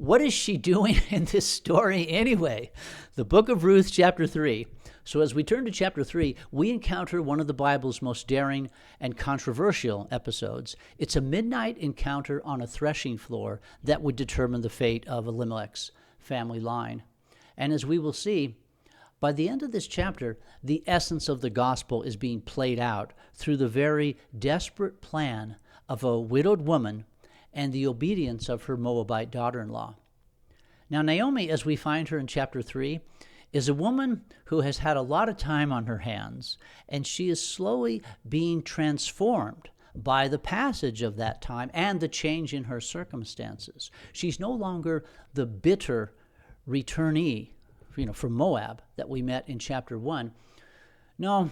what is she doing in this story anyway? The book of Ruth, chapter 3. So as we turn to chapter 3, we encounter one of the Bible's most daring and controversial episodes. It's a midnight encounter on a threshing floor that would determine the fate of Elimelech's family line. And as we will see, by the end of this chapter, the essence of the gospel is being played out through the very desperate plan of a widowed woman and the obedience of her Moabite daughter-in-law. Now, Naomi, as we find her in chapter 3, is a woman who has had a lot of time on her hands, and she is slowly being transformed by the passage of that time and the change in her circumstances. She's no longer the bitter returnee, from Moab that we met in chapter 1. No,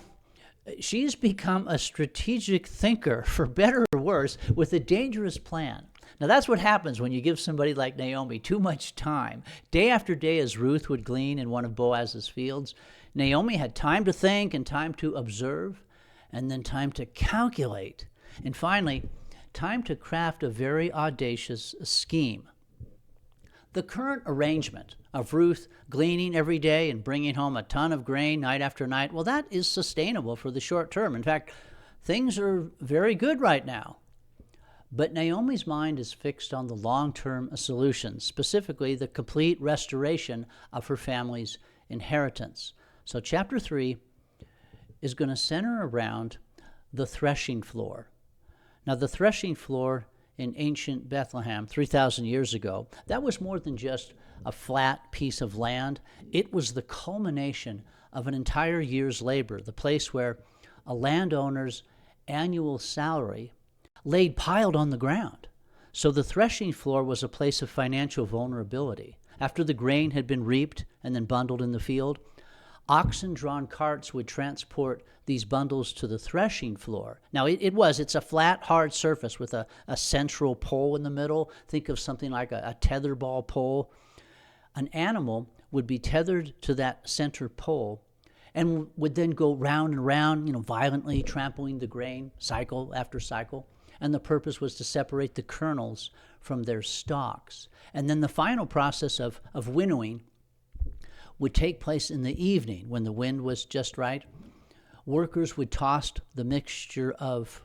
she's become a strategic thinker, for better or worse, with a dangerous plan. Now, that's what happens when you give somebody like Naomi too much time. Day after day, as Ruth would glean in one of Boaz's fields, Naomi had time to think and time to observe, and then time to calculate, and finally, time to craft a very audacious scheme. The current arrangement of Ruth gleaning every day and bringing home a ton of grain night after night, well, that is sustainable for the short term. In fact, things are very good right now. But Naomi's mind is fixed on the long-term solutions, specifically the complete restoration of her family's inheritance. So chapter 3 is going to center around the threshing floor. Now, the threshing floor in ancient Bethlehem 3,000 years ago, that was more than just a flat piece of land. It was the culmination of an entire year's labor, the place where a landowner's annual salary laid piled on the ground. So the threshing floor was a place of financial vulnerability. After the grain had been reaped and then bundled in the field, oxen-drawn carts would transport these bundles to the threshing floor. Now, it's a flat, hard surface with a central pole in the middle. Think of something like a tetherball pole. An animal would be tethered to that center pole and would then go round and round, violently trampling the grain, cycle after cycle. And the purpose was to separate the kernels from their stalks. And then the final process of winnowing would take place in the evening when the wind was just right. Workers would toss the mixture of,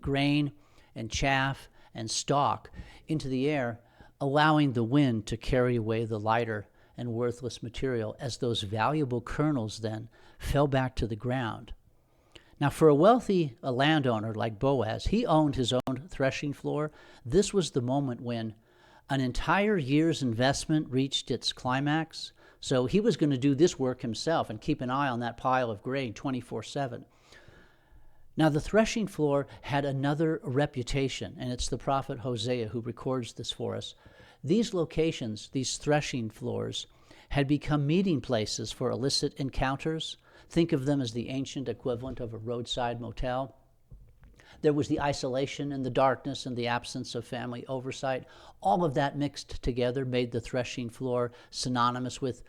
grain and chaff and stalk into the air, allowing the wind to carry away the lighter and worthless material as those valuable kernels then fell back to the ground. Now, for a wealthy landowner like Boaz, he owned his own threshing floor. This was the moment when an entire year's investment reached its climax. So he was going to do this work himself and keep an eye on that pile of grain 24/7. Now, the threshing floor had another reputation, and it's the prophet Hosea who records this for us. These locations, these threshing floors, had become meeting places for illicit encounters. Think of them as the ancient equivalent of a roadside motel. There was the isolation and the darkness and the absence of family oversight. All of that mixed together made the threshing floor synonymous with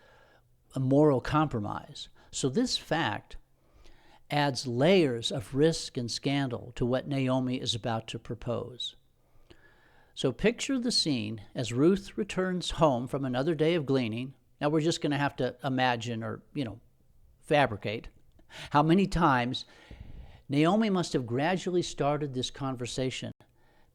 a moral compromise. So this fact adds layers of risk and scandal to what Naomi is about to propose. So picture the scene as Ruth returns home from another day of gleaning. Now we're just going to have to imagine or, fabricate how many times Naomi must have gradually started this conversation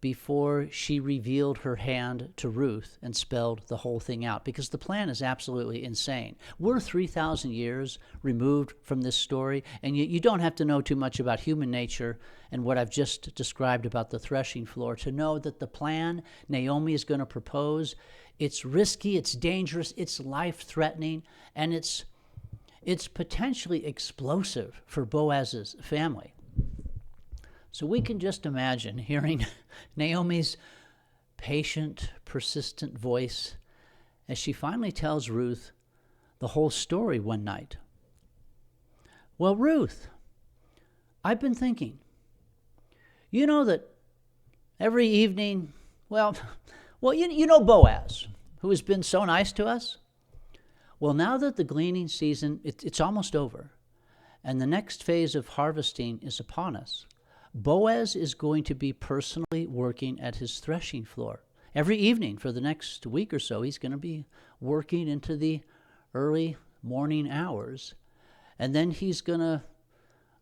before she revealed her hand to Ruth and spelled the whole thing out, because the plan is absolutely insane. We're 3,000 years removed from this story, and you don't have to know too much about human nature and what I've just described about the threshing floor to know that the plan Naomi is going to propose, it's risky, it's dangerous, it's life-threatening, and it's potentially explosive for Boaz's family. So we can just imagine hearing Naomi's patient, persistent voice as she finally tells Ruth the whole story one night. Well, Ruth, I've been thinking. You know that every evening, you know Boaz, who has been so nice to us? Well, now that the gleaning season, it's almost over, and the next phase of harvesting is upon us, Boaz is going to be personally working at his threshing floor. Every evening for the next week or so, he's going to be working into the early morning hours. And then he's going to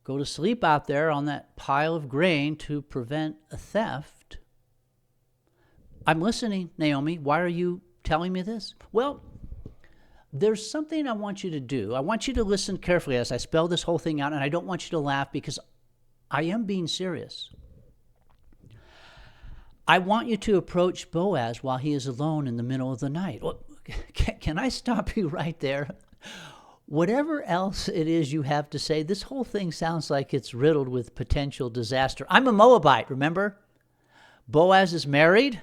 go to sleep out there on that pile of grain to prevent a theft. I'm listening, Naomi. Why are you telling me this? Well, there's something I want you to do. I want you to listen carefully as I spell this whole thing out, and I don't want you to laugh because I am being serious. I want you to approach Boaz while he is alone in the middle of the night. Well, can I stop you right there? Whatever else it is you have to say, this whole thing sounds like it's riddled with potential disaster. I'm a Moabite, remember? Boaz is married,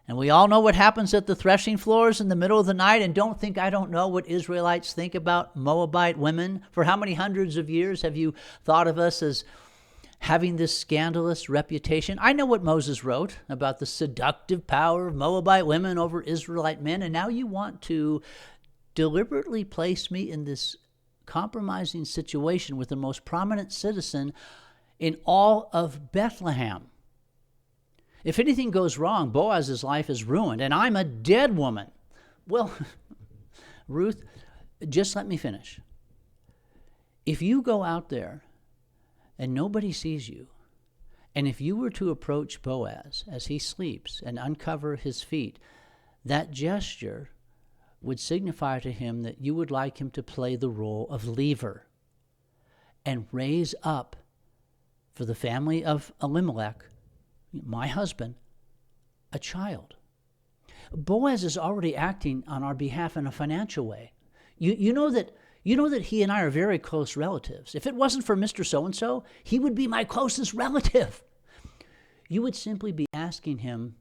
and we all know what happens at the threshing floors in the middle of the night, and don't think I don't know what Israelites think about Moabite women. For how many hundreds of years have you thought of us as having this scandalous reputation? I know what Moses wrote about the seductive power of Moabite women over Israelite men, and now you want to deliberately place me in this compromising situation with the most prominent citizen in all of Bethlehem. If anything goes wrong, Boaz's life is ruined, and I'm a dead woman. Well, Ruth, just let me finish. If you go out there and nobody sees you, and if you were to approach Boaz as he sleeps and uncover his feet, that gesture would signify to him that you would like him to play the role of levir and raise up for the family of Elimelech, my husband, a child. Boaz is already acting on our behalf in a financial way. You know that he and I are very close relatives. If it wasn't for Mr. So-and-so, he would be my closest relative. You would simply be asking him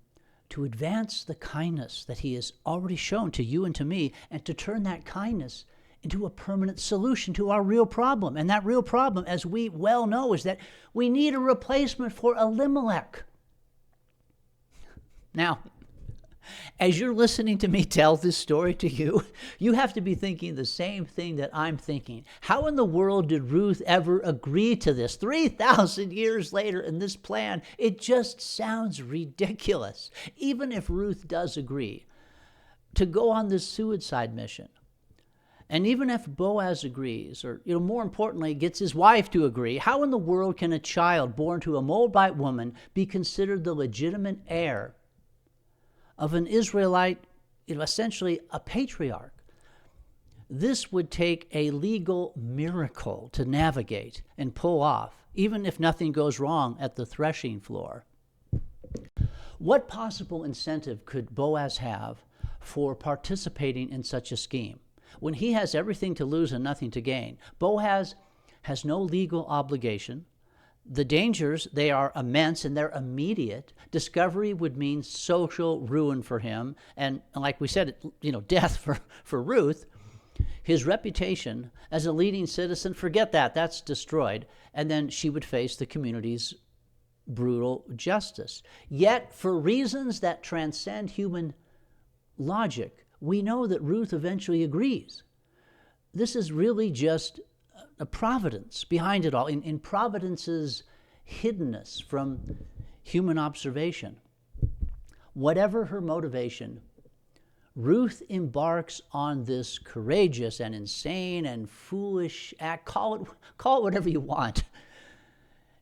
to advance the kindness that he has already shown to you and to me, and to turn that kindness into a permanent solution to our real problem. And that real problem, as we well know, is that we need a replacement for Elimelech. Now, as you're listening to me tell this story to you, you have to be thinking the same thing that I'm thinking. How in the world did Ruth ever agree to this? 3,000 years later in this plan, it just sounds ridiculous. Even if Ruth does agree to go on this suicide mission, and even if Boaz agrees, or more importantly, gets his wife to agree, how in the world can a child born to a Moabite woman be considered the legitimate heir of an Israelite, essentially a patriarch? This would take a legal miracle to navigate and pull off, even if nothing goes wrong at the threshing floor. What possible incentive could Boaz have for participating in such a scheme when he has everything to lose and nothing to gain? Boaz has no legal obligation. The dangers, they are immense and they're immediate. Discovery would mean social ruin for him. And like we said, death for Ruth. His reputation as a leading citizen, forget that. That's destroyed. And then she would face the community's brutal justice. Yet, for reasons that transcend human logic, we know that Ruth eventually agrees. This is really just a providence behind it all, in providence's hiddenness from human observation. Whatever her motivation, Ruth embarks on this courageous and insane and foolish act. Call it whatever you want.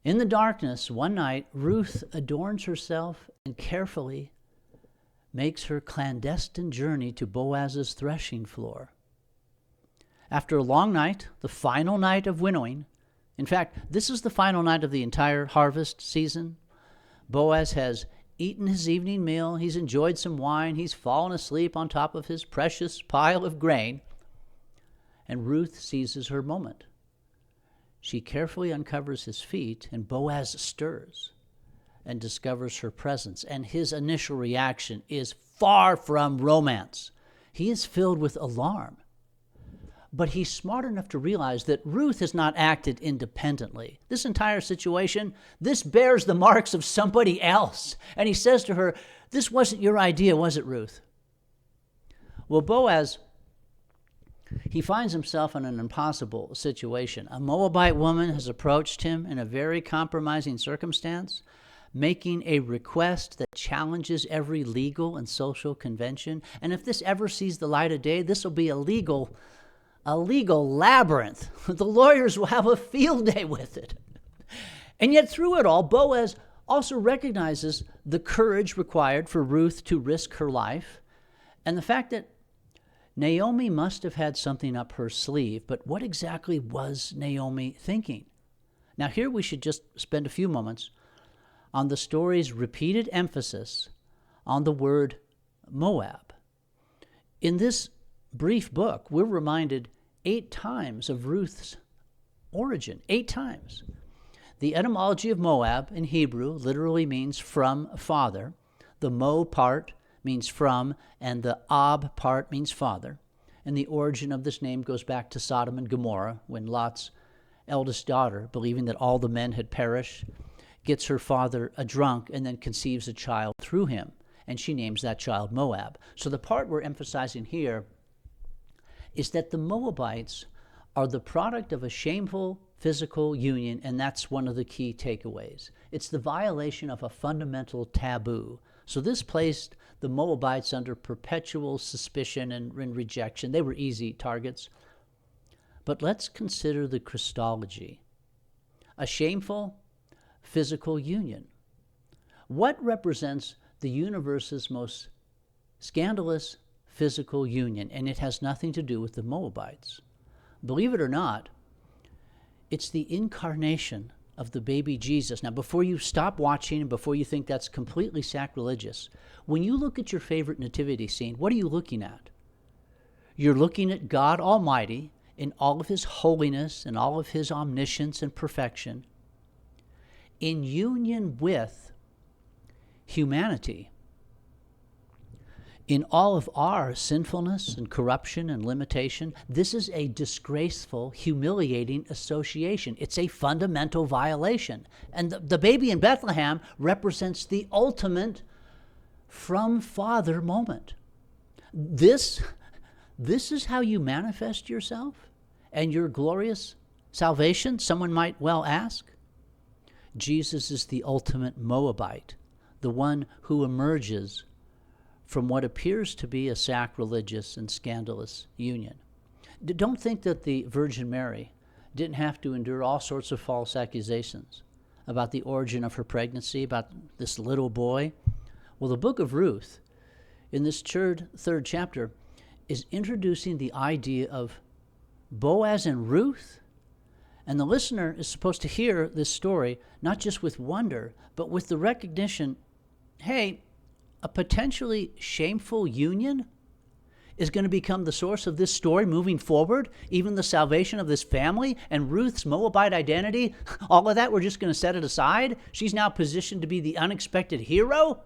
In the darkness, one night, Ruth adorns herself and carefully makes her clandestine journey to Boaz's threshing floor. After a long night, the final night of winnowing, in fact, this is the final night of the entire harvest season. Boaz has eaten his evening meal, he's enjoyed some wine, he's fallen asleep on top of his precious pile of grain, and Ruth seizes her moment. She carefully uncovers his feet, and Boaz stirs and discovers her presence, and his initial reaction is far from romance. He is filled with alarm. But he's smart enough to realize that Ruth has not acted independently. This entire situation, this bears the marks of somebody else. And he says to her, "This wasn't your idea, was it, Ruth?" Well, Boaz, he finds himself in an impossible situation. A Moabite woman has approached him in a very compromising circumstance, making a request that challenges every legal and social convention. And if this ever sees the light of day, this will be a legal labyrinth. The lawyers will have a field day with it. And yet through it all, Boaz also recognizes the courage required for Ruth to risk her life and the fact that Naomi must have had something up her sleeve. But what exactly was Naomi thinking? Now here we should just spend a few moments on the story's repeated emphasis on the word Moab. In this brief book, we're reminded 8 times of Ruth's origin, 8 times. The etymology of Moab in Hebrew literally means from father. The Mo part means from, and the Ab part means father. And the origin of this name goes back to Sodom and Gomorrah, when Lot's eldest daughter, believing that all the men had perished, gets her father a drunk and then conceives a child through him. And she names that child Moab. So the part we're emphasizing here is that the Moabites are the product of a shameful physical union, and that's one of the key takeaways. It's the violation of a fundamental taboo. So this placed the Moabites under perpetual suspicion and rejection. They were easy targets. But let's consider the Christology. A shameful physical union. What represents the universe's most scandalous physical union? And it has nothing to do with the Moabites. Believe it or not, it's the incarnation of the baby Jesus. Now, before you stop watching and before you think that's completely sacrilegious, when you look at your favorite nativity scene, what are you looking at? You're looking at God Almighty in all of his holiness and all of his omniscience and perfection, in union with humanity, in all of our sinfulness and corruption and limitation. This is a disgraceful, humiliating association. It's a fundamental violation. And the baby in Bethlehem represents the ultimate from Father moment. This is how you manifest yourself and your glorious salvation, someone might well ask. Jesus is the ultimate Moabite, the one who emerges from what appears to be a sacrilegious and scandalous union. Don't think that the Virgin Mary didn't have to endure all sorts of false accusations about the origin of her pregnancy, about this little boy. Well, the book of Ruth, in this third chapter, is introducing the idea of Boaz and Ruth. And the listener is supposed to hear this story not just with wonder, but with the recognition, hey, a potentially shameful union is going to become the source of this story moving forward, even the salvation of this family and Ruth's Moabite identity, all of that, we're just going to set it aside. She's now positioned to be the unexpected hero.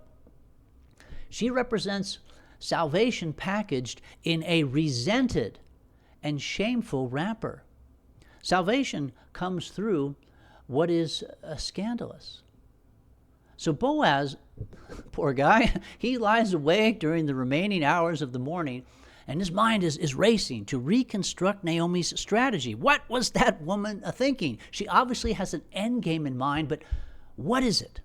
She represents salvation packaged in a resented and shameful wrapper. Salvation comes through what is scandalous. So Boaz, poor guy, he lies awake during the remaining hours of the morning, and his mind is racing to reconstruct Naomi's strategy. What was that woman thinking? She obviously has an end game in mind, but what is it?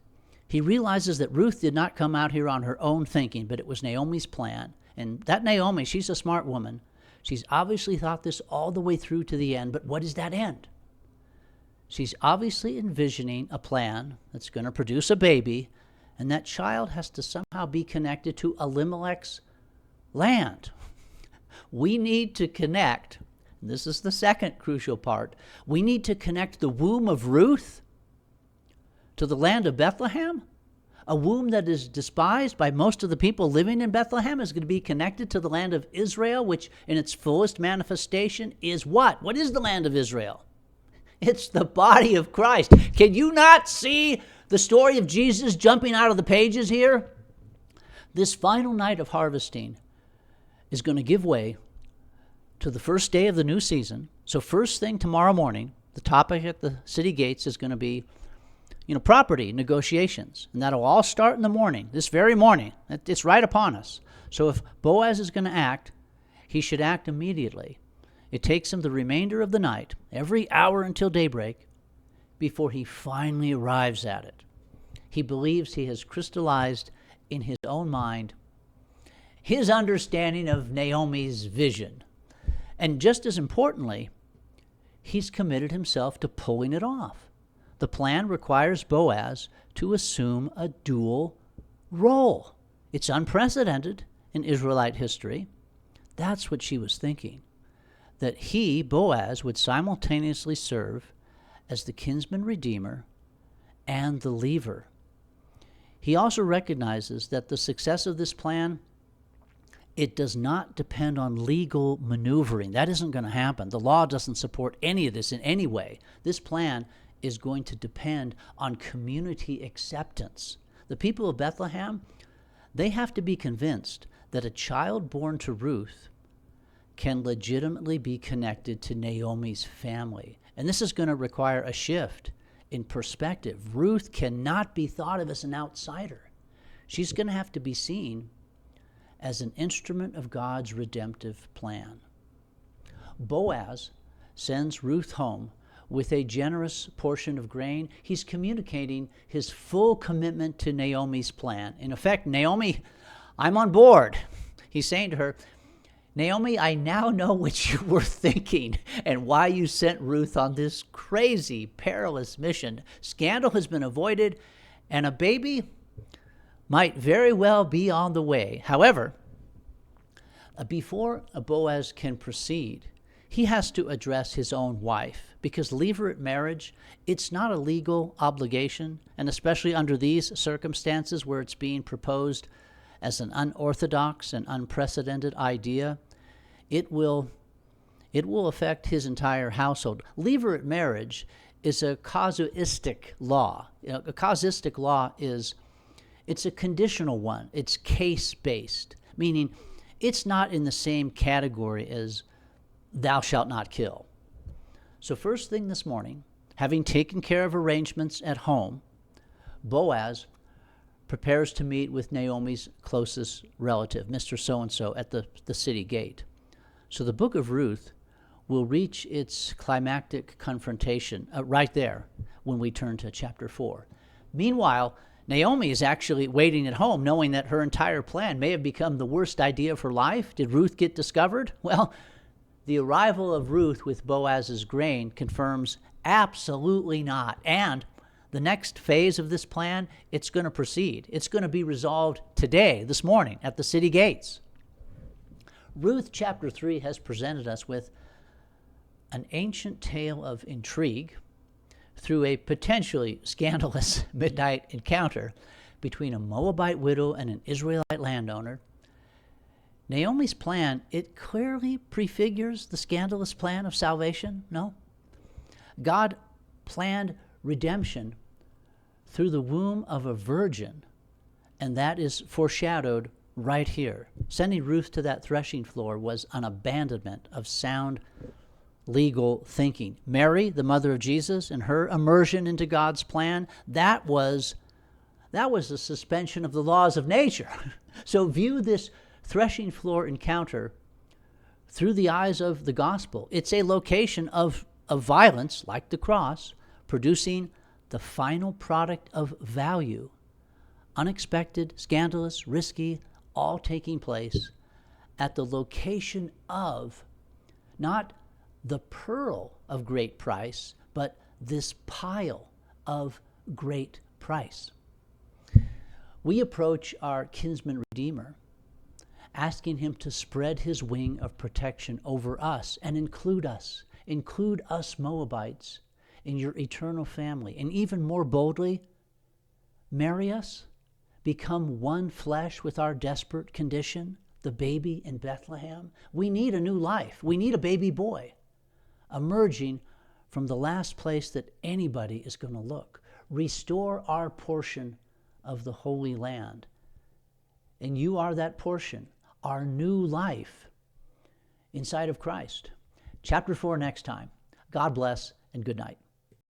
He realizes that Ruth did not come out here on her own thinking, but it was Naomi's plan. And that Naomi, she's a smart woman. She's obviously thought this all the way through to the end, but what is that end? She's obviously envisioning a plan that's going to produce a baby, and that child has to somehow be connected to Elimelech's land. We need to connect, and this is the second crucial part, we need to connect the womb of Ruth to the land of Bethlehem. A womb that is despised by most of the people living in Bethlehem is going to be connected to the land of Israel, which in its fullest manifestation is what? What is the land of Israel? It's the body of Christ. Can you not see the story of Jesus jumping out of the pages here? This final night of harvesting is going to give way to the first day of the new season. So first thing tomorrow morning, the topic at the city gates is going to be, property negotiations. And that'll all start in the morning, this very morning. It's right upon us. So if Boaz is going to act, he should act immediately. It takes him the remainder of the night, every hour until daybreak, before he finally arrives at it. He believes he has crystallized in his own mind his understanding of Naomi's vision. And just as importantly, he's committed himself to pulling it off. The plan requires Boaz to assume a dual role. It's unprecedented in Israelite history. That's what she was thinking, that he, Boaz, would simultaneously serve as the kinsman-redeemer and the levir. He also recognizes that the success of this plan, it does not depend on legal maneuvering. That isn't going to happen. The law doesn't support any of this in any way. This plan is going to depend on community acceptance. The people of Bethlehem, they have to be convinced that a child born to Ruth can legitimately be connected to Naomi's family. And this is going to require a shift in perspective. Ruth cannot be thought of as an outsider. She's going to have to be seen as an instrument of God's redemptive plan. Boaz sends Ruth home with a generous portion of grain. He's communicating his full commitment to Naomi's plan. In effect, Naomi, I'm on board. He's saying to her, Naomi, I now know what you were thinking and why you sent Ruth on this crazy, perilous mission. Scandal has been avoided, and a baby might very well be on the way. However, before Boaz can proceed, he has to address his own wife, because levirate marriage, it's not a legal obligation, and especially under these circumstances where it's being proposed as an unorthodox and unprecedented idea, it will affect his entire household. Levirate marriage is a casuistic law. A casuistic law it's a conditional one. It's case-based, meaning it's not in the same category as thou shalt not kill. So first thing this morning, having taken care of arrangements at home, Boaz prepares to meet with Naomi's closest relative, Mr. So-and-so, at the city gate. So the book of Ruth will reach its climactic confrontation right there when we turn to chapter 4. Meanwhile, Naomi is actually waiting at home, knowing that her entire plan may have become the worst idea of her life. Did Ruth get discovered? Well, the arrival of Ruth with Boaz's grain confirms absolutely not. And the next phase of this plan, it's going to proceed. It's going to be resolved today, this morning, at the city gates. Ruth chapter 3 has presented us with an ancient tale of intrigue through a potentially scandalous midnight encounter between a Moabite widow and an Israelite landowner. Naomi's plan, it clearly prefigures the scandalous plan of salvation? No. God planned redemption through the womb of a virgin, and that is foreshadowed right here. Sending Ruth to that threshing floor was an abandonment of sound legal thinking. Mary, the mother of Jesus, and her immersion into God's plan, that was a suspension of the laws of nature. So view this threshing floor encounter through the eyes of the gospel. It's a location of violence, like the cross, producing the final product of value. Unexpected, scandalous, risky, all taking place at the location of not the pearl of great price, but this pile of great price. We approach our kinsman-redeemer, asking him to spread his wing of protection over us and include us Moabites, in your eternal family. And even more boldly, marry us, become one flesh with our desperate condition, the baby in Bethlehem. We need a new life. We need a baby boy emerging from the last place that anybody is going to look. Restore our portion of the Holy Land. And you are that portion, our new life inside of Christ. Chapter 4 next time. God bless and good night.